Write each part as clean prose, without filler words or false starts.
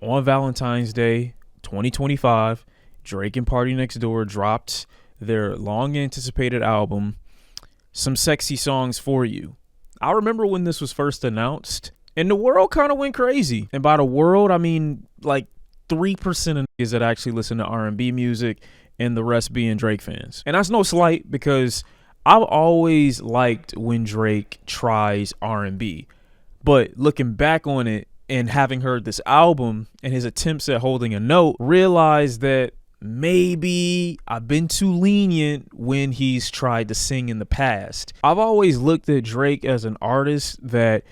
on Valentine's Day 2025, Drake and PartyNextDoor dropped their long anticipated album, Some Sexy Songs for You. I remember when this was first announced, and the world kind of went crazy. And by the world, I mean like 3% of niggas that actually listen to R&B music, and the rest being Drake fans. And that's no slight, because I've always liked when Drake tries R&B. But looking back on it and having heard this album and his attempts at holding a note, realized that maybe I've been too lenient when he's tried to sing in the past. I've always looked at Drake as an artist that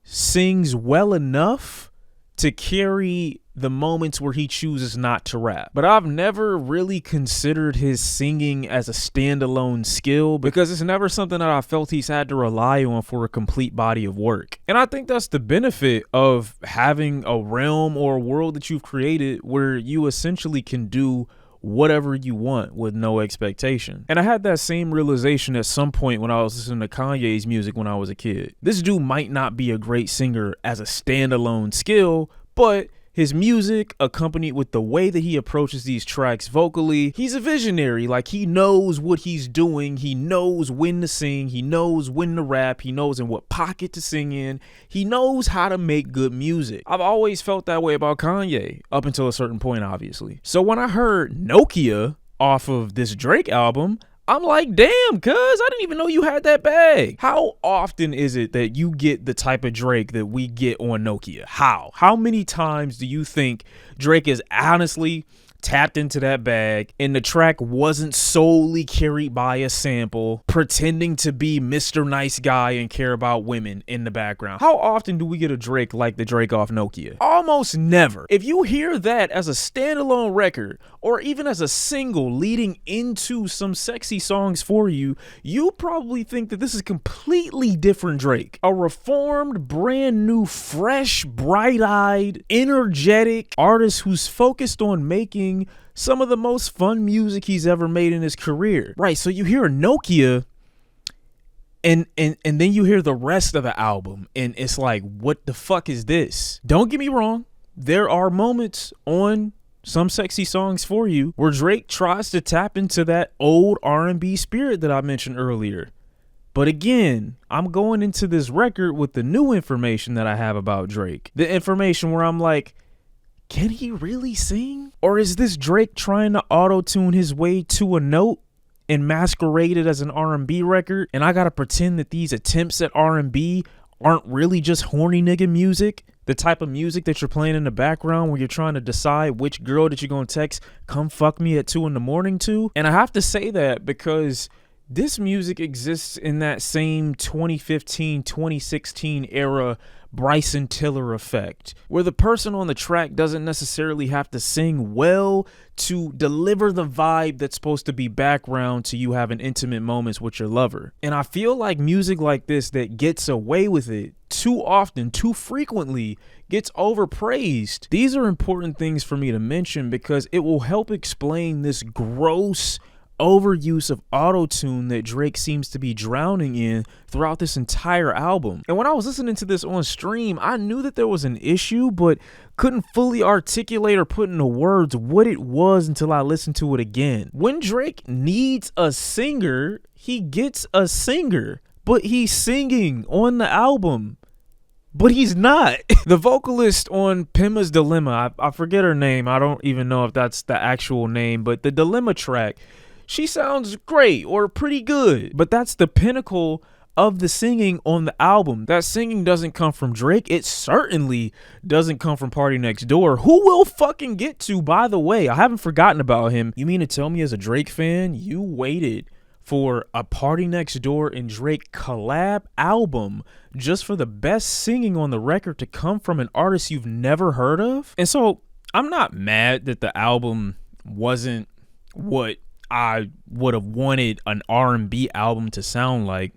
sings well enough to carry the moments where he chooses not to rap. But I've never really considered his singing as a standalone skill, because it's never something that I felt he's had to rely on for a complete body of work. And I think that's the benefit of having a realm or a world that you've created where you essentially can do whatever you want with no expectation. And I had that same realization at some point when I was listening to Kanye's music when I was a kid. This dude might not be a great singer as a standalone skill, but his music, accompanied with the way that he approaches these tracks vocally, he's a visionary. Like, he knows what he's doing. He knows when to sing. He knows when to rap. He knows in what pocket to sing in. He knows how to make good music. I've always felt that way about Kanye, up until a certain point, obviously. So when I heard Nokia off of this Drake album, I'm like, damn, cuz, I didn't even know you had that bag. How often is it that you get the type of Drake that we get on Nokia? How many times do you think Drake is honestly tapped into that bag and the track wasn't solely carried by a sample pretending to be Mr. Nice Guy and care about women in the background? How often do we get a Drake like the Drake off Nokia? Almost never. If you hear that as a standalone record, or even as a single leading into Some Sexy Songs for You, you probably think that this is completely different Drake. A reformed, brand new, fresh, bright-eyed, energetic artist who's focused on making some of the most fun music he's ever made in his career. Right, so you hear Nokia, and then you hear the rest of the album, and it's like, what the fuck is this? Don't get me wrong, there are moments on Some Sexy Songs for You where Drake tries to tap into that old R&B spirit that I mentioned earlier. But again, I'm going into this record with the new information that I have about Drake. The information where I'm like, can he really sing? Or is this Drake trying to auto-tune his way to a note and masquerade it as an R&B record? And I gotta pretend that these attempts at R&B aren't really just horny nigga music? The type of music that you're playing in the background where you're trying to decide which girl that you're gonna text, come fuck me at 2 a.m. to? And I have to say that because this music exists in that same 2015, 2016 era Bryson Tiller effect, where the person on the track doesn't necessarily have to sing well to deliver the vibe that's supposed to be background to you having intimate moments with your lover. And I feel like music like this that gets away with it too often, too frequently, gets overpraised. These are important things for me to mention because it will help explain this gross overuse of auto-tune that Drake seems to be drowning in throughout this entire album. And when I was listening to this on stream, I knew that there was an issue, but couldn't fully articulate or put into words what it was until I listened to it again. When Drake needs a singer, he gets a singer, but he's singing on the album. But he's not. The vocalist on Pimma's Dilemma, I forget her name. I don't even know if that's the actual name, but the Dilemma track, she sounds great or pretty good, but that's the pinnacle of the singing on the album. That singing doesn't come from Drake. It certainly doesn't come from PartyNextDoor, who we'll fucking get to, by the way. I haven't forgotten about him. You mean to tell me as a Drake fan, you waited for a PartyNextDoor and Drake collab album just for the best singing on the record to come from an artist you've never heard of? And so I'm not mad that the album wasn't what I would have wanted an R&B album to sound like,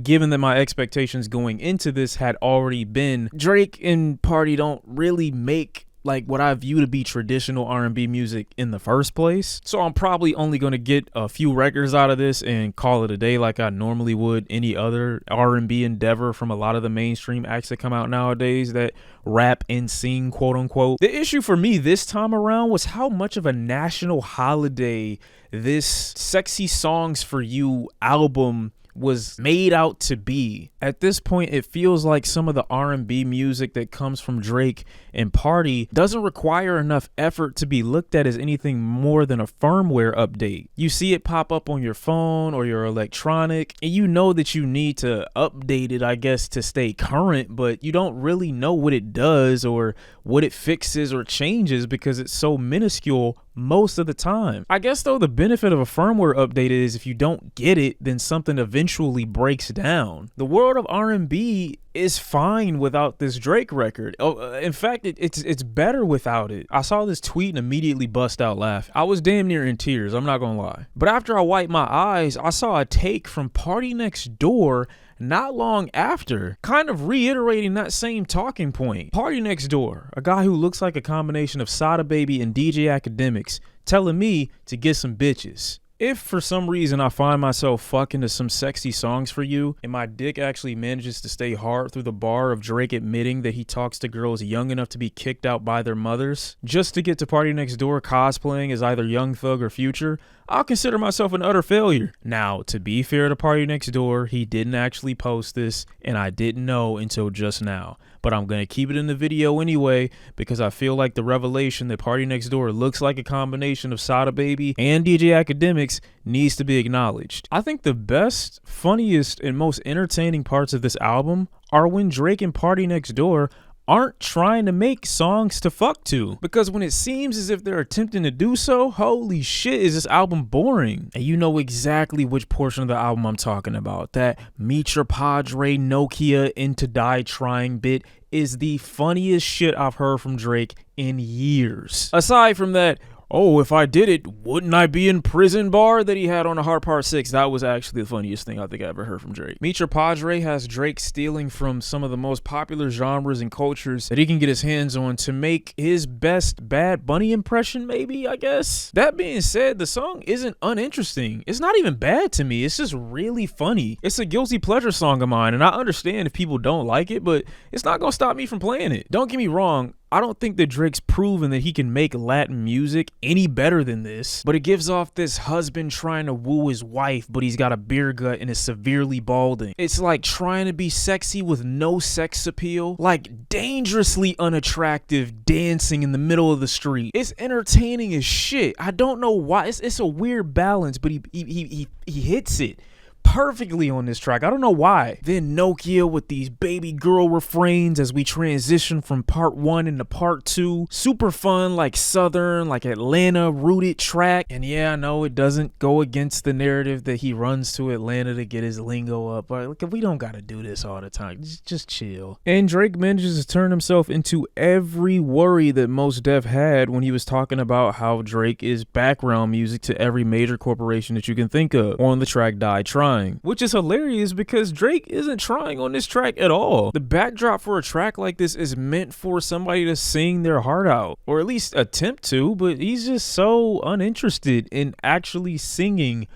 given that my expectations going into this had already been Drake and Party don't really make like what I view to be traditional R&B music in the first place. So I'm probably only going to get a few records out of this and call it a day like I normally would any other R&B endeavor from a lot of the mainstream acts that come out nowadays that rap and sing, quote unquote. The issue for me this time around was how much of a national holiday this Sexy Songs for You album was made out to be. At this point, it feels like some of the R&B music that comes from Drake and Party doesn't require enough effort to be looked at as anything more than a firmware update. You see it pop up on your phone or your electronic, and you know that you need to update it, I guess, to stay current, but you don't really know what it does or what it fixes or changes because it's so minuscule most of the time. I guess though the benefit of a firmware update is if you don't get it, then something eventually breaks down. The world of R&B is fine without this Drake record. In fact, it's better without it. I saw this tweet and immediately bust out laughing. I was damn near in tears, I'm not gonna lie. But after I wiped my eyes, I saw a take from PartyNextDoor not long after, kind of reiterating that same talking point. PartyNextDoor, a guy who looks like a combination of Sada Baby and DJ Academics, telling me to get some bitches. If for some reason I find myself fucking to some Sexy Songs for You and my dick actually manages to stay hard through the bar of Drake admitting that he talks to girls young enough to be kicked out by their mothers just to get to PartyNextDoor cosplaying as either Young Thug or Future, I'll consider myself an utter failure. Now, to be fair to PartyNextDoor, he didn't actually post this and I didn't know until just now. But I'm going to keep it in the video anyway because I feel like the revelation that PartyNextDoor looks like a combination of Sada Baby and DJ Academics needs to be acknowledged. I think the best, funniest, and most entertaining parts of this album are when Drake and PartyNextDoor aren't trying to make songs to fuck to, because when it seems as if they're attempting to do so, holy shit, is this album boring. And you know exactly which portion of the album I'm talking about. That Meet Your Padre Nokia into Die Trying bit is the funniest shit I've heard from Drake in years. Aside from that, oh, if I did it, wouldn't I be in prison bar that he had on a Heart Part 6? That was actually the funniest thing I think I ever heard from Drake. Meet Your Padre has Drake stealing from some of the most popular genres and cultures that he can get his hands on to make his best Bad Bunny impression, maybe, I guess. That being said, the song isn't uninteresting. It's not even bad to me. It's just really funny. It's a guilty pleasure song of mine, and I understand if people don't like it, but it's not gonna stop me from playing it. Don't get me wrong, I don't think that Drake's proven that he can make Latin music any better than this, but it gives off this husband trying to woo his wife, but he's got a beer gut and is severely balding. It's like trying to be sexy with no sex appeal, like dangerously unattractive dancing in the middle of the street. It's entertaining as shit. I don't know why. It's a weird balance, but he hits it perfectly on this track. I don't know why. Then Nokia with these baby girl refrains as we transition from part 1 into part 2. Super fun, like Southern, like Atlanta rooted track. And yeah, I know it doesn't go against the narrative that he runs to Atlanta to get his lingo up. But look, we don't gotta do this all the time. Just chill. And Drake manages to turn himself into every worry that Mos Def had when he was talking about how Drake is background music to every major corporation that you can think of on the track Die Trying. Which is hilarious because Drake isn't trying on this track at all. The backdrop for a track like this is meant for somebody to sing their heart out, or at least attempt to, but he's just so uninterested in actually singing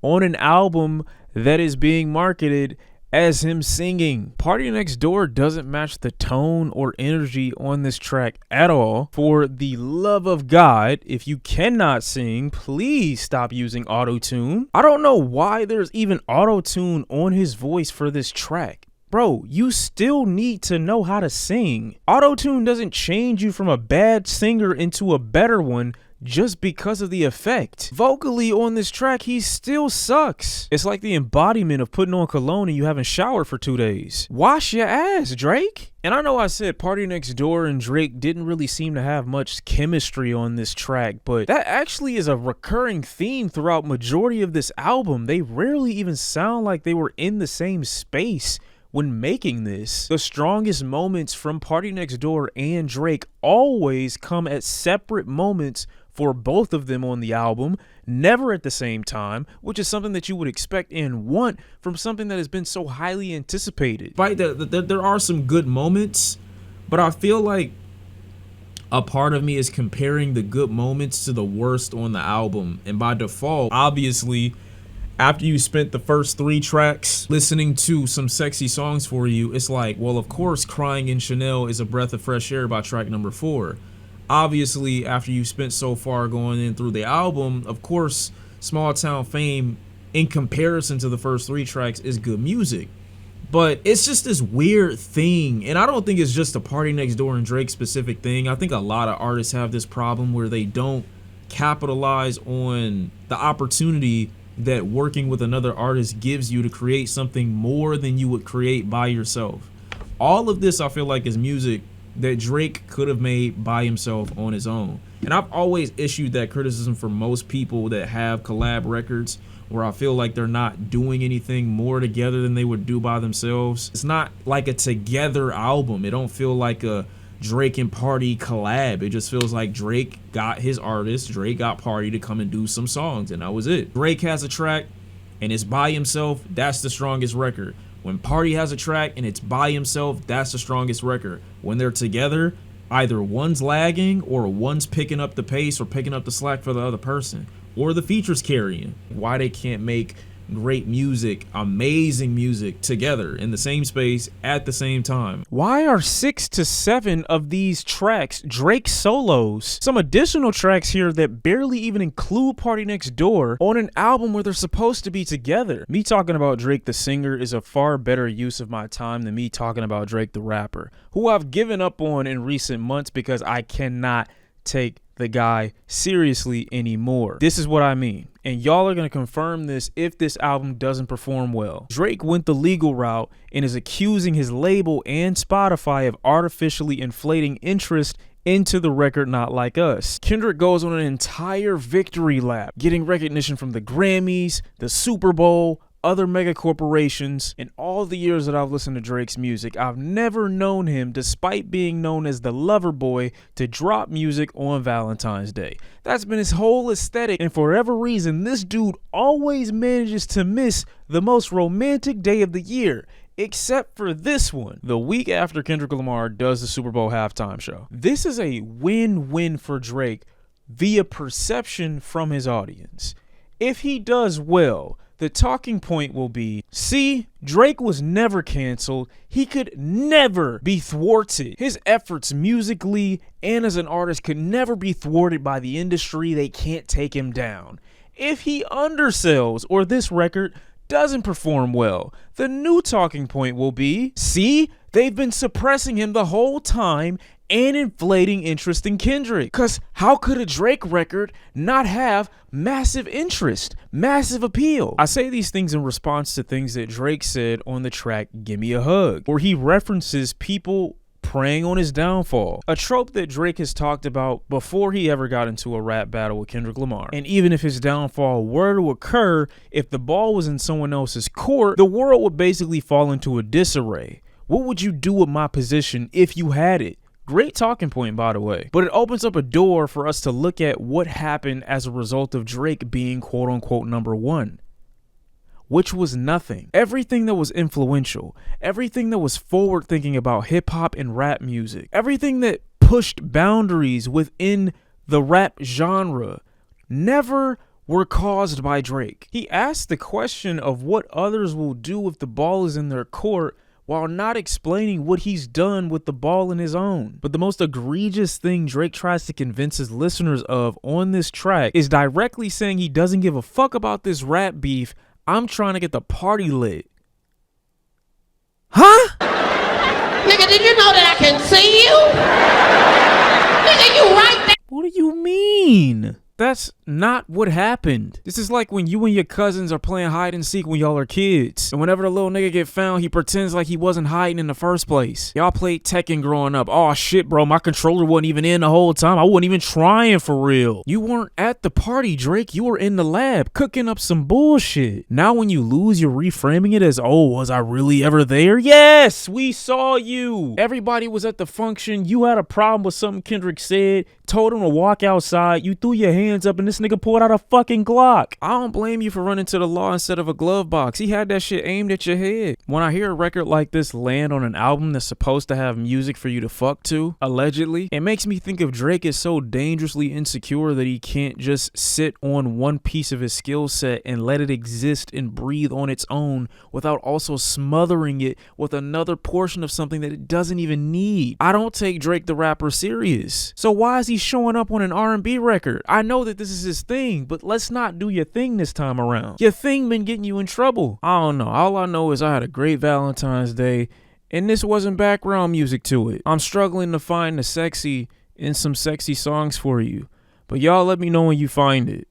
on an album that is being marketed as him singing. PartyNextDoor doesn't match the tone or energy on this track at all. For the love of God, if you cannot sing, please stop using auto-tune. I don't know why there's even auto-tune on his voice for this track. Bro, you still need to know how to sing. Auto-tune doesn't change you from a bad singer into a better one just because of the effect. Vocally on this track, he still sucks. It's like the embodiment of putting on cologne and you haven't showered for 2 days. Wash your ass, Drake. And I know I said PartyNextDoor and Drake didn't really seem to have much chemistry on this track, but that actually is a recurring theme throughout majority of this album. They rarely even sound like they were in the same space when making this. The strongest moments from PartyNextDoor and Drake always come at separate moments for both of them on the album, never at the same time, which is something that you would expect and want from something that has been so highly anticipated. Right, there are some good moments, but I feel like A part of me is comparing the good moments to the worst on the album, and by default, obviously, after you spent the first 3 tracks listening to Some Sexy Songs For You, it's like, well, of course, Crying in Chanel is a breath of fresh air by track number 4. Obviously, after you spent so far going in through the album, of course, Small Town Fame, in comparison to the first 3 tracks, is good music. But it's just this weird thing, and I don't think it's just a PartyNextDoor and Drake specific thing. I think a lot of artists have this problem where they don't capitalize on the opportunity that working with another artist gives you to create something more than you would create by yourself. All of this, I feel like, is music that Drake could have made by himself on his own. And I've always issued that criticism for most people that have collab records, where I feel like they're not doing anything more together than they would do by themselves. It's not like a together album. It don't feel like a Drake and Party collab. It just feels like Drake got his artist, Drake got Party to come and do some songs, and that was it. Drake has a track and it's by himself, that's the strongest record. When Party has a track and it's by himself, that's the strongest record. When they're together, either one's lagging or one's picking up the pace or picking up the slack for the other person, or the features carrying. Why they can't make great music, amazing music together in the same space at the same time. Why are 6 to 7 of these tracks Drake solos? Some additional tracks here that barely even include PartyNextDoor on an album where they're supposed to be together. Me talking about Drake the singer is a far better use of my time than me talking about Drake the rapper, who I've given up on in recent months because I cannot take the guy seriously anymore. This is what I mean, and y'all are gonna confirm this if this album doesn't perform well. Drake went the legal route and is accusing his label and Spotify of artificially inflating interest into the record Not Like Us. Kendrick goes on an entire victory lap, getting recognition from the Grammys, the Super Bowl, other mega corporations. In all the years that I've listened to Drake's music, I've never known him, despite being known as the lover boy, to drop music on Valentine's Day. That's been his whole aesthetic, and for whatever reason, this dude always manages to miss the most romantic day of the year, except for this one, the week after Kendrick Lamar does the Super Bowl halftime show. This is a win-win for Drake via perception from his audience. If he does well, the talking point will be, see, Drake was never canceled. He could never be thwarted. His efforts musically and as an artist could never be thwarted by the industry. They can't take him down. If he undersells or this record doesn't perform well, the new talking point will be, see, they've been suppressing him the whole time and inflating interest in Kendrick. Cause how could a Drake record not have massive interest, massive appeal? I say these things in response to things that Drake said on the track Gimme a Hug, where he references people preying on his downfall, a trope that Drake has talked about before he ever got into a rap battle with Kendrick Lamar. And even if his downfall were to occur, if the ball was in someone else's court, the world would basically fall into a disarray. What would you do with my position if you had it? Great talking point, by the way. But it opens up a door for us to look at what happened as a result of Drake being quote-unquote #1, which was nothing. Everything that was influential, everything that was forward-thinking about hip-hop and rap music, everything that pushed boundaries within the rap genre never were caused by Drake. He asked the question of what others will do if the ball is in their court, while not explaining what he's done with the ball in his own. But the most egregious thing Drake tries to convince his listeners of on this track is directly saying he doesn't give a fuck about this rap beef. I'm trying to get the party lit. Huh? Nigga, did you know that I can see you? Nigga, you right there. What do you mean? That's not what happened. This is like when you and your cousins are playing hide and seek when y'all are kids. And whenever the little nigga get found, he pretends like he wasn't hiding in the first place. Y'all played Tekken growing up. Oh shit, bro, my controller wasn't even in the whole time. I wasn't even trying for real. You weren't at the party, Drake. You were in the lab cooking up some bullshit. Now when you lose, you're reframing it as, oh, was I really ever there? Yes, we saw you. Everybody was at the function. You had a problem with something Kendrick said. told him to walk outside, you threw your hands up and this nigga pulled out a fucking Glock. I don't blame you for running to the law instead of a glove box. He had that shit aimed at your head. When I hear a record like this land on an album that's supposed to have music for you to fuck to, allegedly, it makes me think if Drake is so dangerously insecure that he can't just sit on one piece of his skill set and let it exist and breathe on its own without also smothering it with another portion of something that it doesn't even need. I don't take Drake the rapper serious. So why is he showing up on an R&B record? I know that this is his thing, but let's not do your thing this time around. Your thing been getting you in trouble. I don't know. All I know is I had a great Valentine's Day and this wasn't background music to it. I'm struggling to find the sexy in some sexy songs for you, but y'all let me know when you find it.